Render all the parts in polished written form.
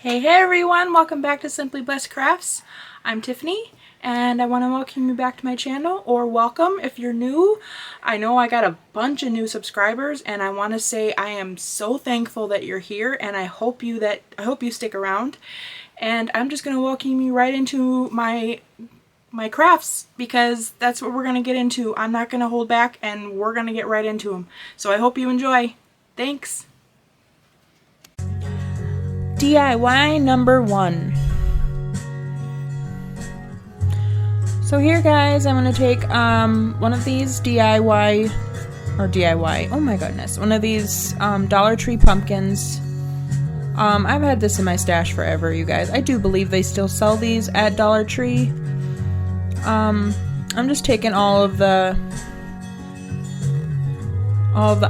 Hey everyone, welcome back to Simply Blessed Crafts. I'm Tiffany and I want to welcome you back to my channel, or welcome if you're new. I know I got a bunch of new subscribers and I want to say I am so thankful that you're here, and I hope you stick around. And I'm just going to welcome you right into my crafts, because that's what we're going to get into. I'm not going to hold back and we're going to get right into them. So I hope you enjoy. Thanks. DIY number 1. So here guys, I'm going to take one of these oh my goodness, one of these Dollar Tree pumpkins. I've had this in my stash forever, you guys. I do believe they still sell these at Dollar Tree. I'm just taking all of the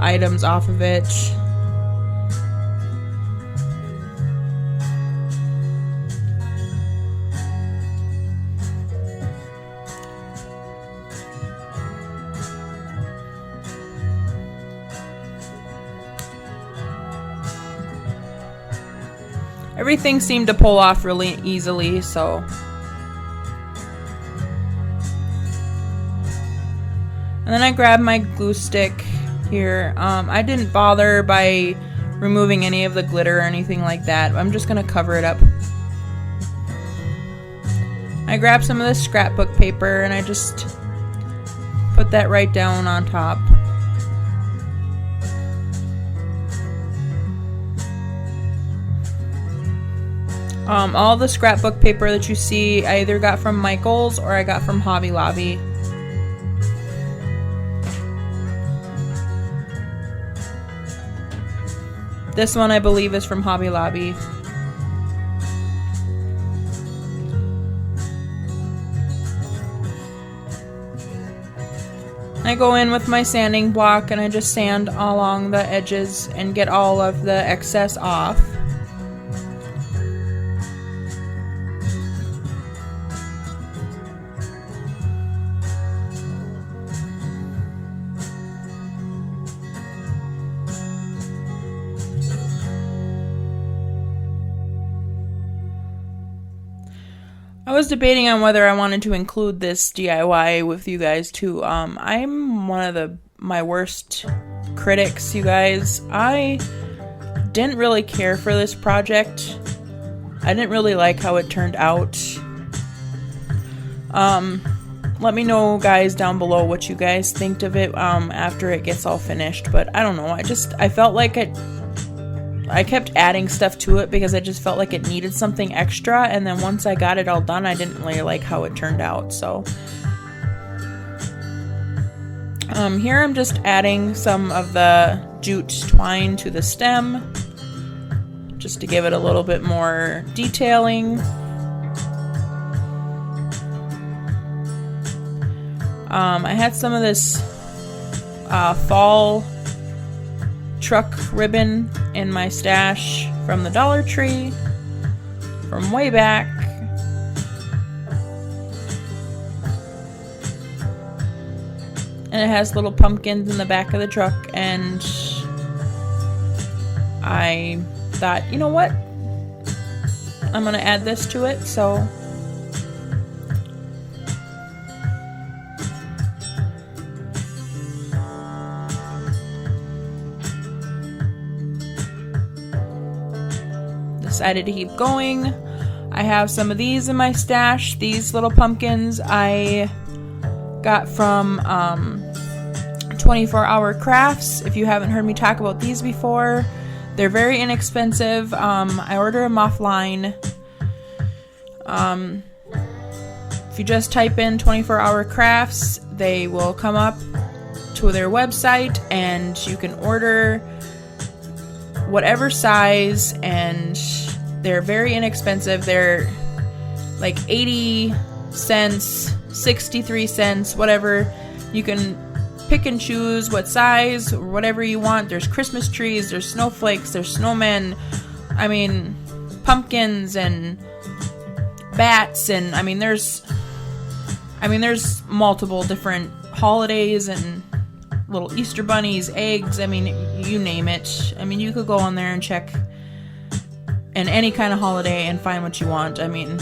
items off of it. Everything seemed to pull off really easily, so. And then I grabbed my glue stick here. I didn't bother by removing any of the glitter or anything like that. I'm just going to cover it up. I grabbed some of this scrapbook paper and I just put that right down on top. All the scrapbook paper that you see, I either got from Michael's or I got from Hobby Lobby. This one I believe is from Hobby Lobby. I go in with my sanding block and I just sand along the edges and get all of the excess off. I was debating on whether I wanted to include this DIY with you guys too. I'm one of my worst critics, you guys. I didn't really care for this project. I didn't really like how it turned out. Let me know, guys, down below what you guys think of it after it gets all finished. But I don't know. I felt like I kept adding stuff to it because I just felt like it needed something extra, and then once I got it all done, I didn't really like how it turned out. So here I'm just adding some of the jute twine to the stem just to give it a little bit more detailing. I had some of this fall truck ribbon in my stash from the Dollar Tree from way back. And it has little pumpkins in the back of the truck, and I thought, you know what? I'm gonna add this to it, so decided to keep going. I have some of these in my stash. These little pumpkins I got from 24 Hour Crafts. If you haven't heard me talk about these before, they're very inexpensive. I order them offline. If you just type in 24 Hour Crafts, they will come up to their website and you can order whatever size, and they're very inexpensive. They're like 80 cents, 63 cents, whatever. You can pick and choose what size or whatever you want. There's Christmas trees, there's snowflakes, there's snowmen, I mean pumpkins and bats, and I mean there's multiple different holidays and little Easter bunnies, eggs, I mean, you name it. I mean, you could go on there and check and any kind of holiday and find what you want. I mean,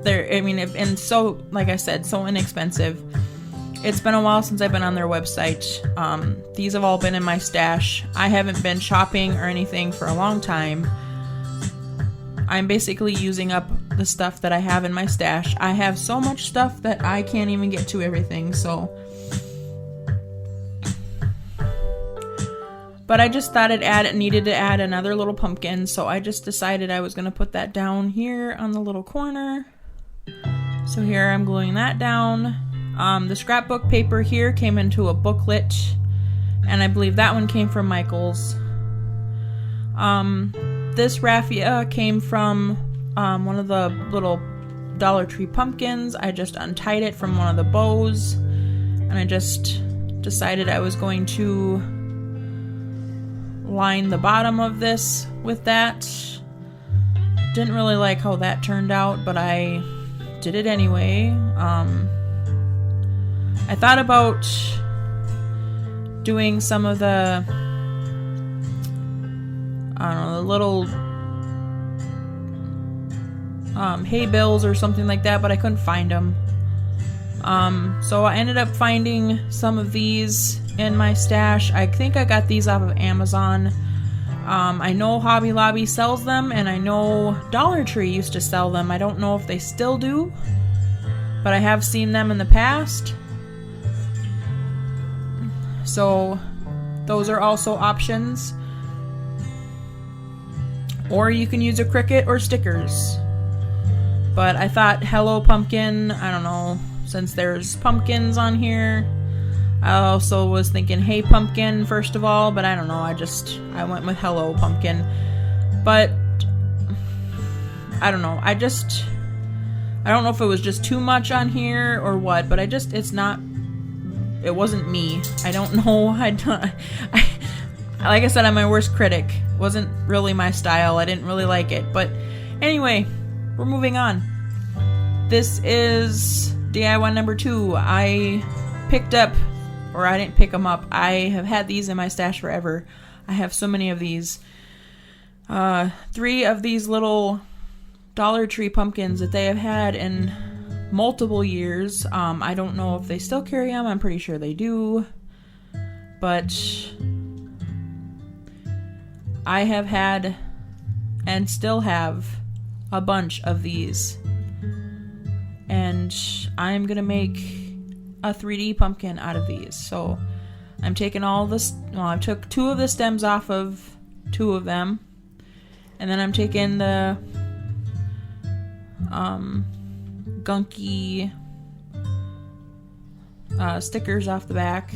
and so, like I said, so inexpensive. It's been a while since I've been on their website. These have all been in my stash. I haven't been shopping or anything for a long time. I'm basically using up the stuff that I have in my stash. I have so much stuff that I can't even get to everything, so. But I just thought it needed to add another little pumpkin, so I just decided I was going to put that down here on the little corner. So here I'm gluing that down. The scrapbook paper here came into a booklet, and I believe that one came from Michael's. This raffia came from one of the little Dollar Tree pumpkins. I just untied it from one of the bows, and I just decided I was going to line the bottom of this with that. Didn't really like how that turned out, but I did it anyway. I thought about doing some of the, I don't know, the little hay bales or something like that, but I couldn't find them. So I ended up finding some of these in my stash. I think I got these off of Amazon. I know Hobby Lobby sells them, and I know Dollar Tree used to sell them. I don't know if they still do, but I have seen them in the past. So those are also options. Or you can use a Cricut or stickers. But I thought Hello Pumpkin, I don't know, since there's pumpkins on here. I also was thinking Hey Pumpkin first of all, but I don't know, I went with Hello Pumpkin. But I don't know, I don't know if it was just too much on here or what, but it wasn't me. I don't know. Like I said, I'm my worst critic. It wasn't really my style. I didn't really like it. But anyway, we're moving on. This is DIY number 2. I didn't pick them up. I have had these in my stash forever. I have so many of these. 3 of these little Dollar Tree pumpkins that they have had in multiple years. I don't know if they still carry them. I'm pretty sure they do. But I have had and still have a bunch of these. And I'm going to make a 3D pumpkin out of these. So I'm taking I took 2 of the stems off of 2 of them. And then I'm taking the gunky stickers off the back.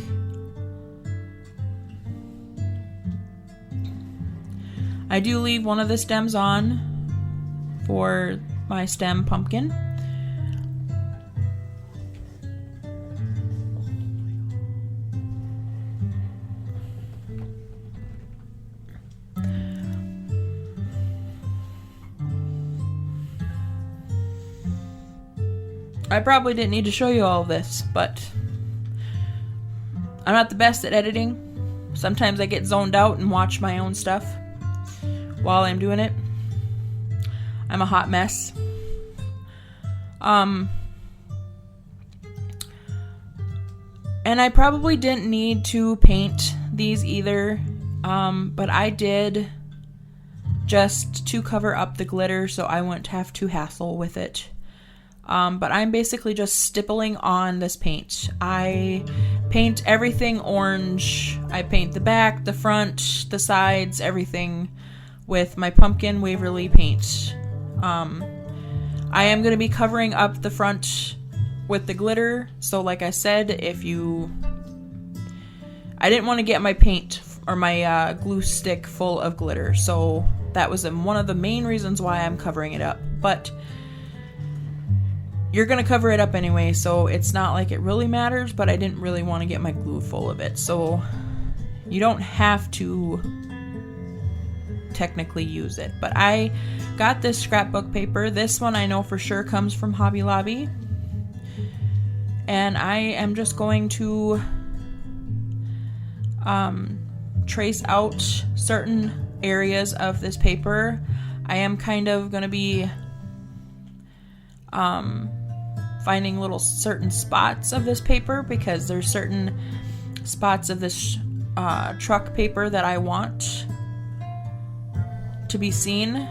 I do leave one of the stems on for my stem pumpkin. I probably didn't need to show you all of this, but I'm not the best at editing. Sometimes I get zoned out and watch my own stuff while I'm doing it. I'm a hot mess. And I probably didn't need to paint these either, but I did just to cover up the glitter so I wouldn't have to hassle with it. But I'm basically just stippling on this paint. I paint everything orange. I paint the back, the front, the sides, everything with my pumpkin Waverly paint. I am going to be covering up the front with the glitter. So like I said, I didn't want to get my paint or my glue stick full of glitter. So that was one of the main reasons why I'm covering it up. But you're going to cover it up anyway, so it's not like it really matters, but I didn't really want to get my glue full of it. So you don't have to technically use it. But I got this scrapbook paper. This one I know for sure comes from Hobby Lobby. And I am just going to trace out certain areas of this paper. I am kind of going to be finding little certain spots of this paper, because there's certain spots of this truck paper that I want to be seen.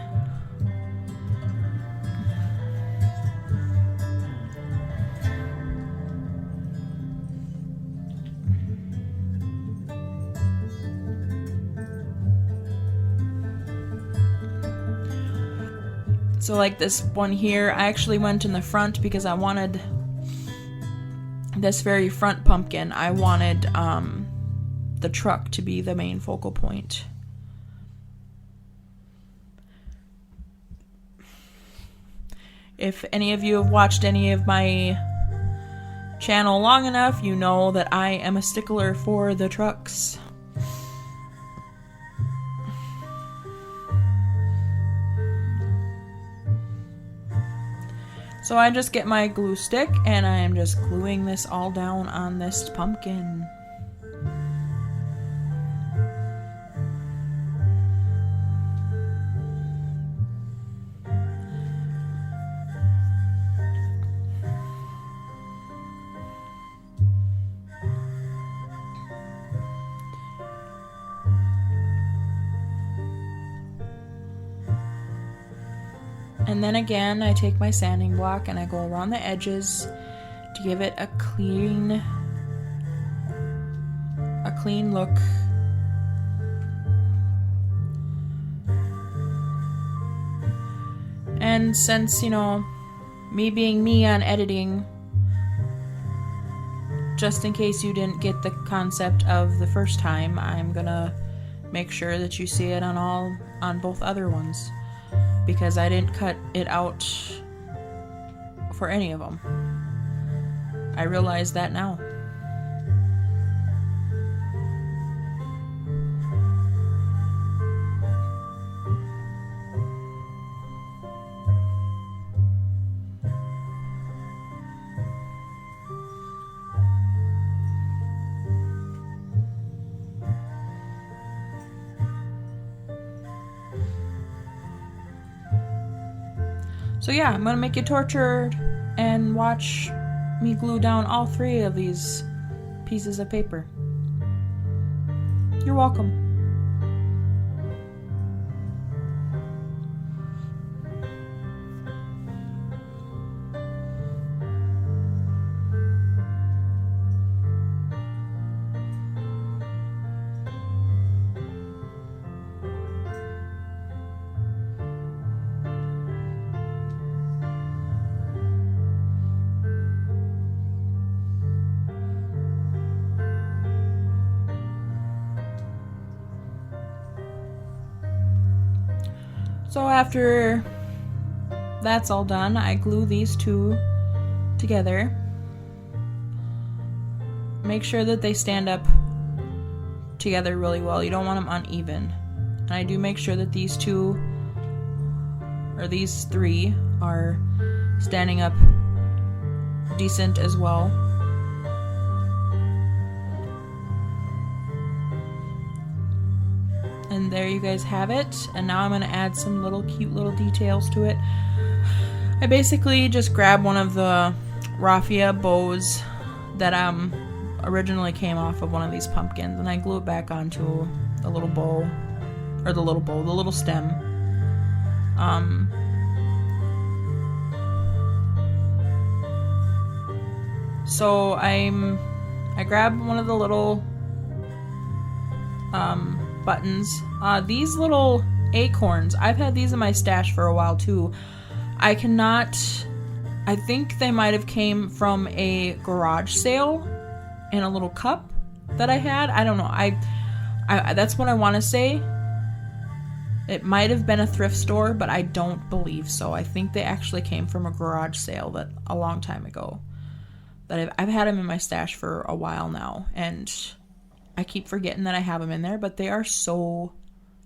So like this one here, I actually went in the front because I wanted this very front pumpkin. I wanted the truck to be the main focal point. If any of you have watched any of my channel long enough, you know that I am a stickler for the trucks. So I just get my glue stick and I am just gluing this all down on this pumpkin. And then again, I take my sanding block and I go around the edges to give it a clean look. And since, you know, me being me on editing, just in case you didn't get the concept of the first time, I'm gonna make sure that you see it on both other ones, because I didn't cut it out for any of them. I realize that now. So yeah, I'm gonna make you tortured and watch me glue down all 3 of these pieces of paper. You're welcome. So after that's all done, I glue these 2 together. Make sure that they stand up together really well. You don't want them uneven. And I do make sure that these 2 or these 3 are standing up decent as well. And there you guys have it. And now I'm going to add some cute little details to it. I basically just grab one of the raffia bows that originally came off of one of these pumpkins, and I glue it back onto the little bow, or the little stem. So I grab one of the little buttons. These little acorns, I've had these in my stash for a while too. I think they might have came from a garage sale in a little cup that I had. I don't know. I that's what I want to say. It might have been a thrift store, but I don't believe so. I think they actually came from a garage sale that a long time ago. That I've had them in my stash for a while now, and I keep forgetting that I have them in there, but they are so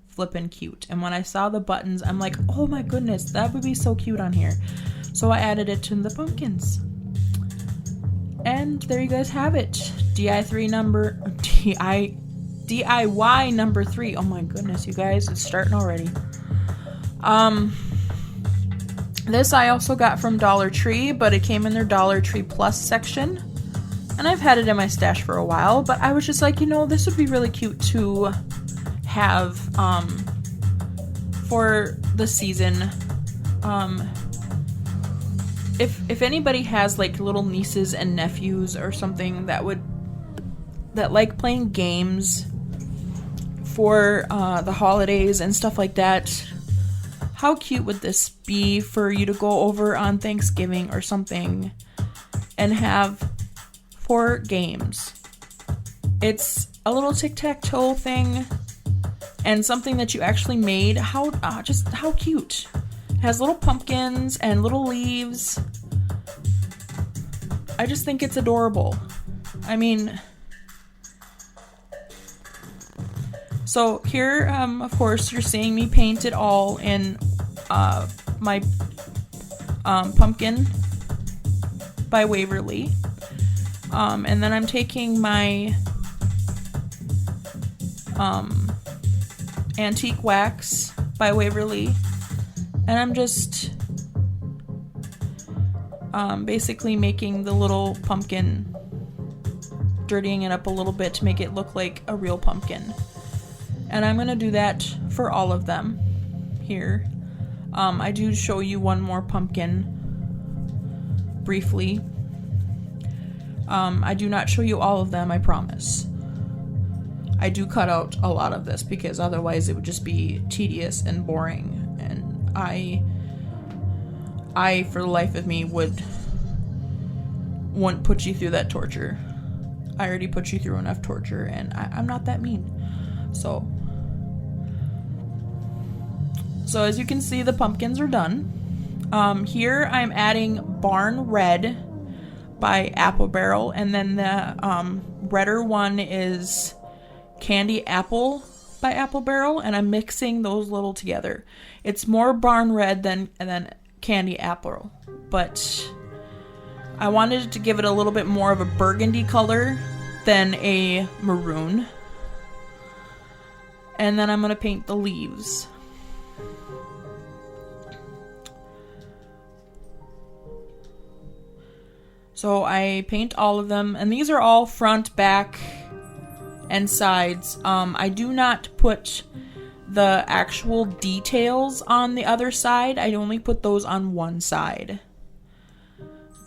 flippin' cute. And when I saw the buttons, I'm like, oh my goodness, that would be so cute on here. So I added it to the pumpkins. And there you guys have it. DIY number 3. Oh my goodness, you guys, it's starting already. This I also got from Dollar Tree, but it came in their Dollar Tree Plus section. And I've had it in my stash for a while, but I was just like, you know, this would be really cute to have for the season. If anybody has like little nieces and nephews or something that like playing games for the holidays and stuff like that, how cute would this be for you to go over on Thanksgiving or something and have for games? It's a little tic-tac-toe thing and something that you actually made. Just how cute. It has little pumpkins and little leaves. I just think it's adorable. I mean, so here, of course, you're seeing me paint it all in my pumpkin by Waverly. And then I'm taking my antique wax by Waverly, and I'm just basically making the little pumpkin, dirtying it up a little bit to make it look like a real pumpkin. And I'm gonna do that for all of them here. I do show you one more pumpkin briefly. I do not show you all of them, I promise. I do cut out a lot of this because otherwise it would just be tedious and boring, and I for the life of me wouldn't put you through that torture. I already put you through enough torture, and I'm not that mean. So as you can see, the pumpkins are done. Here I'm adding Barn Red by Apple Barrel, and then the redder one is Candy Apple by Apple Barrel, and I'm mixing those little together. It's more Barn Red than Candy Apple, but I wanted to give it a little bit more of a burgundy color than a maroon. And then I'm going to paint the leaves. So I paint all of them, and these are all front, back, and sides. I do not put the actual details on the other side. I only put those on one side.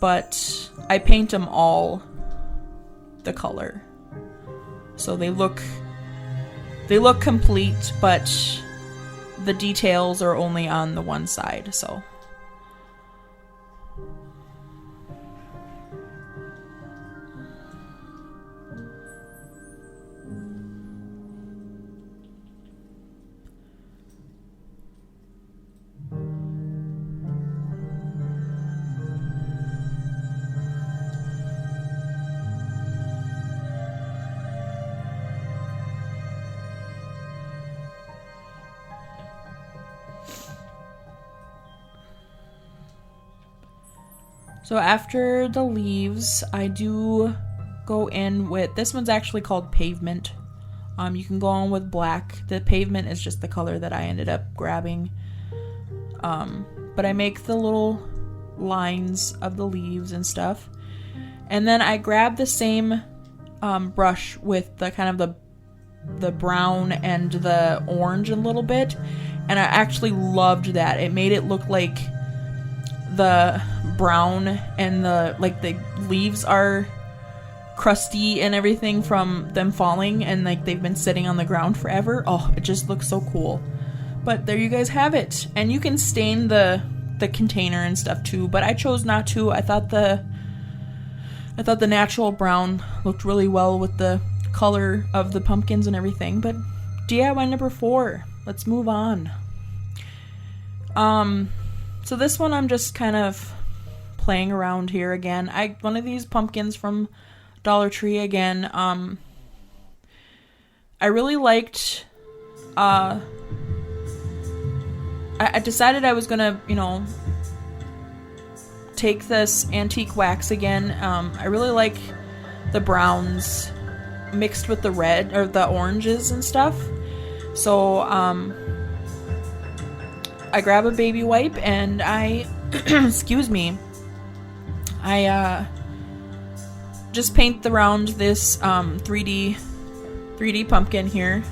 But I paint them all the color. So they look complete, but the details are only on the one side, so. So after the leaves, I do go in with, this one's actually called Pavement. You can go on with black. The Pavement is just the color that I ended up grabbing. But I make the little lines of the leaves and stuff. And then I grab the same brush with the kind of the brown and the orange a little bit. And I actually loved that. It made it look like the brown and the leaves are crusty and everything from them falling, and like they've been sitting on the ground forever. Oh, it just looks so cool. But there you guys have it. And you can stain the container and stuff too, but I chose not to. I thought the natural brown looked really well with the color of the pumpkins and everything. But DIY number 4. Let's move on. So this one I'm just kind of playing around here again. One of these pumpkins from Dollar Tree again. I really liked, I decided I was gonna, take this antique wax again. I really like the browns mixed with the red, or the oranges and stuff. So, I grab a baby wipe and I, excuse me, I just paint around this 3D pumpkin here.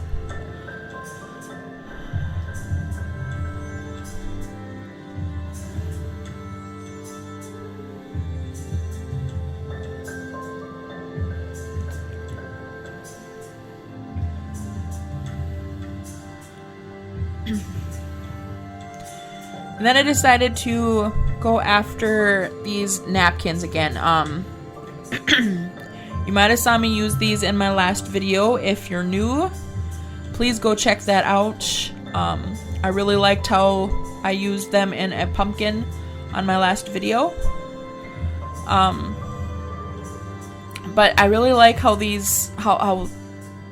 And then I decided to go after these napkins again. You might have saw me use these in my last video. If you're new, please go check that out. I really liked how I used them in a pumpkin on my last video. But I really like how these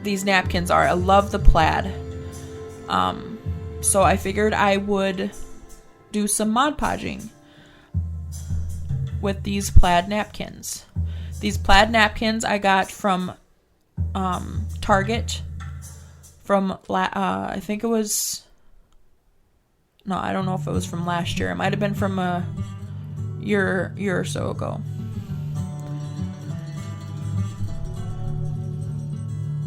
napkins are. I love the plaid. So I figured I would do some Mod Podging with these plaid napkins. These plaid napkins I got from Target from I think it was, no, I don't know if it was from last year. It might have been from a year or so ago.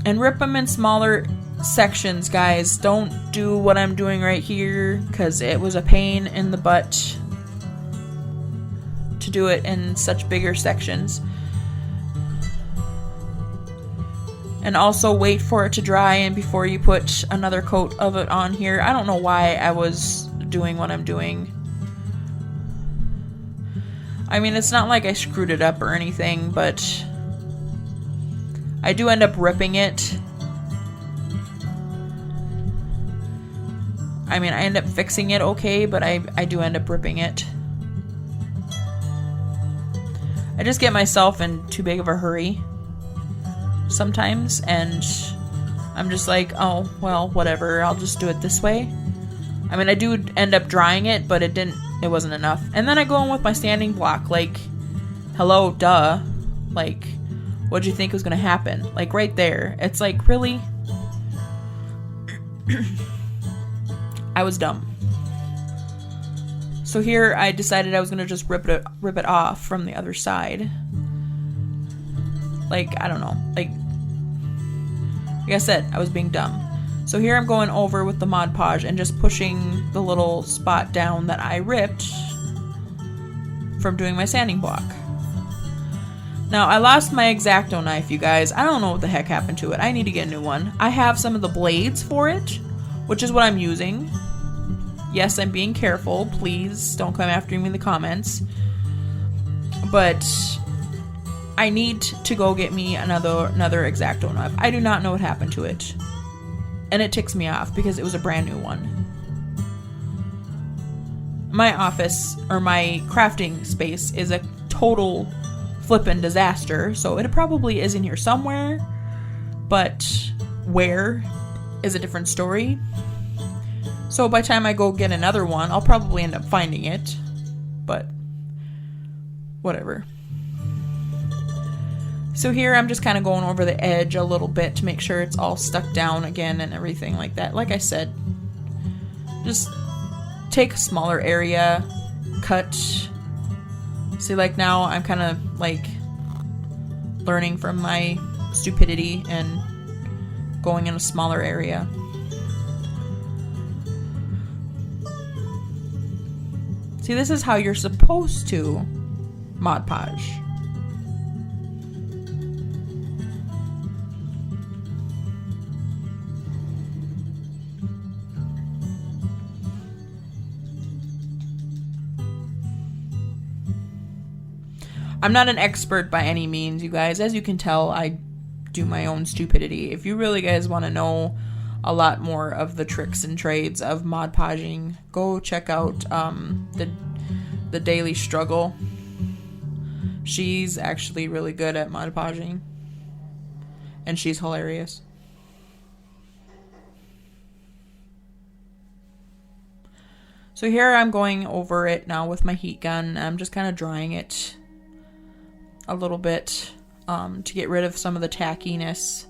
And rip them in smaller sections, guys. Don't do what I'm doing right here, because it was a pain in the butt to do it in such bigger sections. And also wait for it to dry and before you put another coat of it on here. I don't know why I was doing what I'm doing. I mean, it's not like I screwed it up or anything, but I do end up ripping it. I mean, I end up fixing it okay, but I do end up ripping it. I just get myself in too big of a hurry sometimes, and I'm just like, oh, well, whatever, I'll just do it this way. I mean, I do end up drying it, but it wasn't enough. And then I go in with my sanding block, like, hello, duh. Like, what'd you think was gonna happen? Like, right there. It's like, really? I was dumb. So here I decided I was gonna just rip it off from the other side. Like, I don't know. Like I said, I was being dumb. So here I'm going over with the Mod Podge and just pushing the little spot down that I ripped from doing my sanding block. Now, I lost my X-Acto knife, you guys. I don't know what the heck happened to it. I need to get a new one. I have some of the blades for it, which is what I'm using. Yes, I'm being careful. Please don't come after me in the comments. But I need to go get me another X-Acto knife. I do not know what happened to it. And it ticks me off because it was a brand new one. My office, or my crafting space, is a total flippin' disaster, so it probably is in here somewhere, but where is a different story. So by the time I go get another one, I'll probably end up finding it, but whatever. So here I'm just kind of going over the edge a little bit to make sure it's all stuck down again and everything like that. Like I said, just take a smaller area, cut. See, like now I'm kind of like learning from my stupidity and going in a smaller area. See, this is how you're supposed to Mod Podge. I'm not an expert by any means, you guys. As you can tell, I do my own stupidity. If you really guys want to know a lot more of the tricks and trades of Mod Podging, go check out the Daily Struggle. She's actually really good at Mod Podging, and she's hilarious. So here I'm going over it now with my heat gun. I'm just kind of drying it a little bit to get rid of some of the tackiness.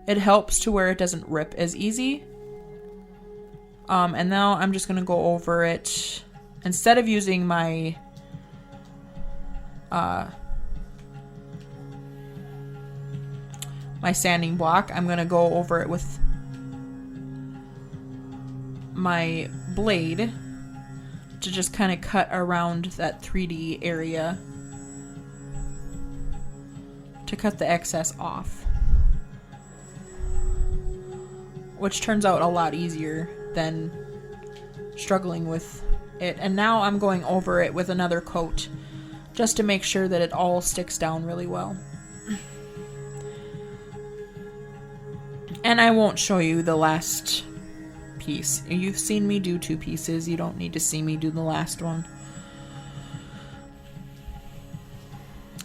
It helps to where it doesn't rip as easy. And now I'm just going to go over it. Instead of using my my sanding block, I'm going to go over it with my blade to just kind of cut around that 3D area to cut the excess off, which turns out a lot easier than struggling with it. And now I'm going over it with another coat just to make sure that it all sticks down really well. And I won't show you the last piece. You've seen me do 2 pieces. You don't need to see me do the last one.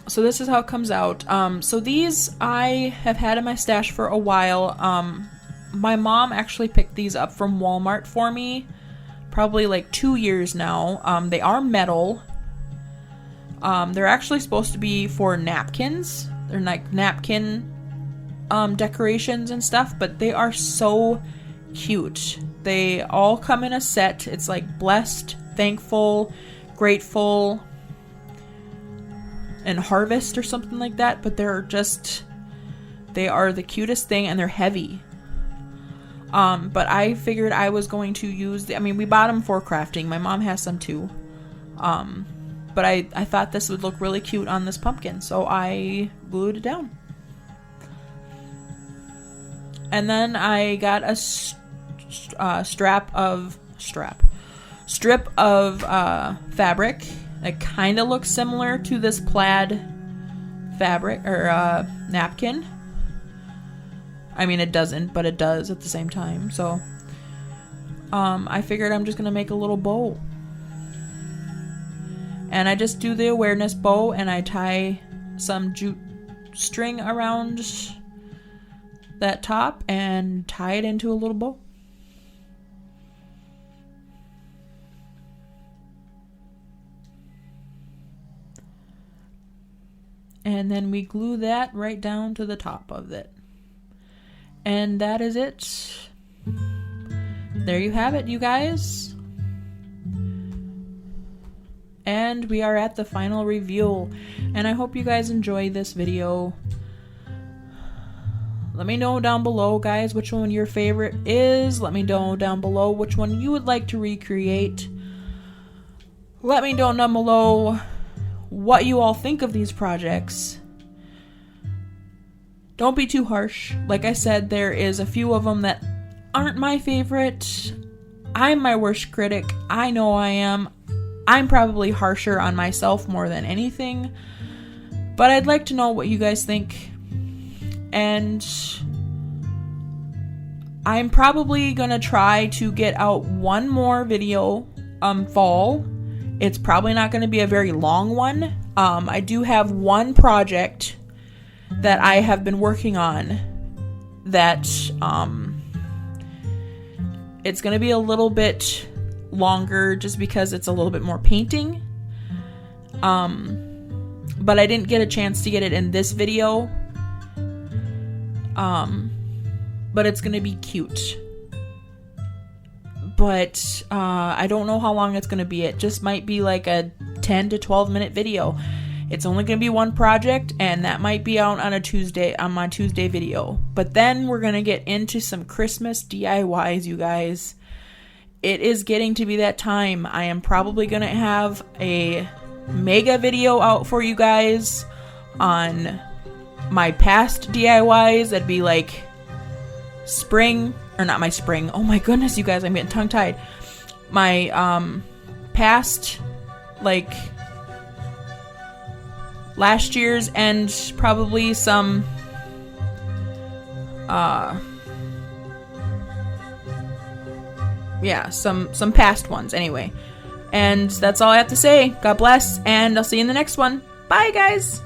So this is how it comes out. So these I have had in my stash for a while. My mom actually picked these up from Walmart for me, probably like 2 years now. They are metal. They're actually supposed to be for napkins. They're like napkin decorations and stuff, but they are so cute. They all come in a set. It's like blessed, thankful, grateful, and harvest or something like that, but they are the cutest thing, and they're heavy. But I figured I was going to use we bought them for crafting. My mom has some too. But I thought this would look really cute on this pumpkin, so I glued it down. And then I got a strip of fabric that kind of looks similar to this plaid fabric or napkin. I mean, it doesn't, but it does at the same time. So I figured I'm just gonna make a little bow, and I just do the awareness bow, and I tie some jute string around that top and tie it into a little bow. And then we glue that right down to the top of it. And that is it. There you have it, you guys. And we are at the final reveal. And I hope you guys enjoy this video. Let me know down below, guys, which one your favorite is. Let me know down below which one you would like to recreate. Let me know down below what you all think of these projects. Don't be too harsh. Like I said, there is a few of them that aren't my favorite. I'm my worst critic. I know I am. I'm probably harsher on myself more than anything. But I'd like to know what you guys think. And I'm probably gonna try to get out one more video fall. It's probably not gonna be a very long one. I do have one project that I have been working on that it's gonna be a little bit longer just because it's a little bit more painting. But I didn't get a chance to get it in this video. But it's gonna be cute. But I don't know how long it's gonna be. It just might be like a 10 to 12 minute video. It's only gonna be one project, and that might be out on my Tuesday video. But then we're gonna get into some Christmas DIYs, you guys. It is getting to be that time. I am probably gonna have a mega video out for you guys on my past DIYs. That'd be like spring, or not my spring. Oh my goodness, you guys, I'm getting tongue-tied. My past, like last year's, and probably some some past ones anyway. And that's all I have to say. God bless, and I'll see you in the next one. Bye, guys.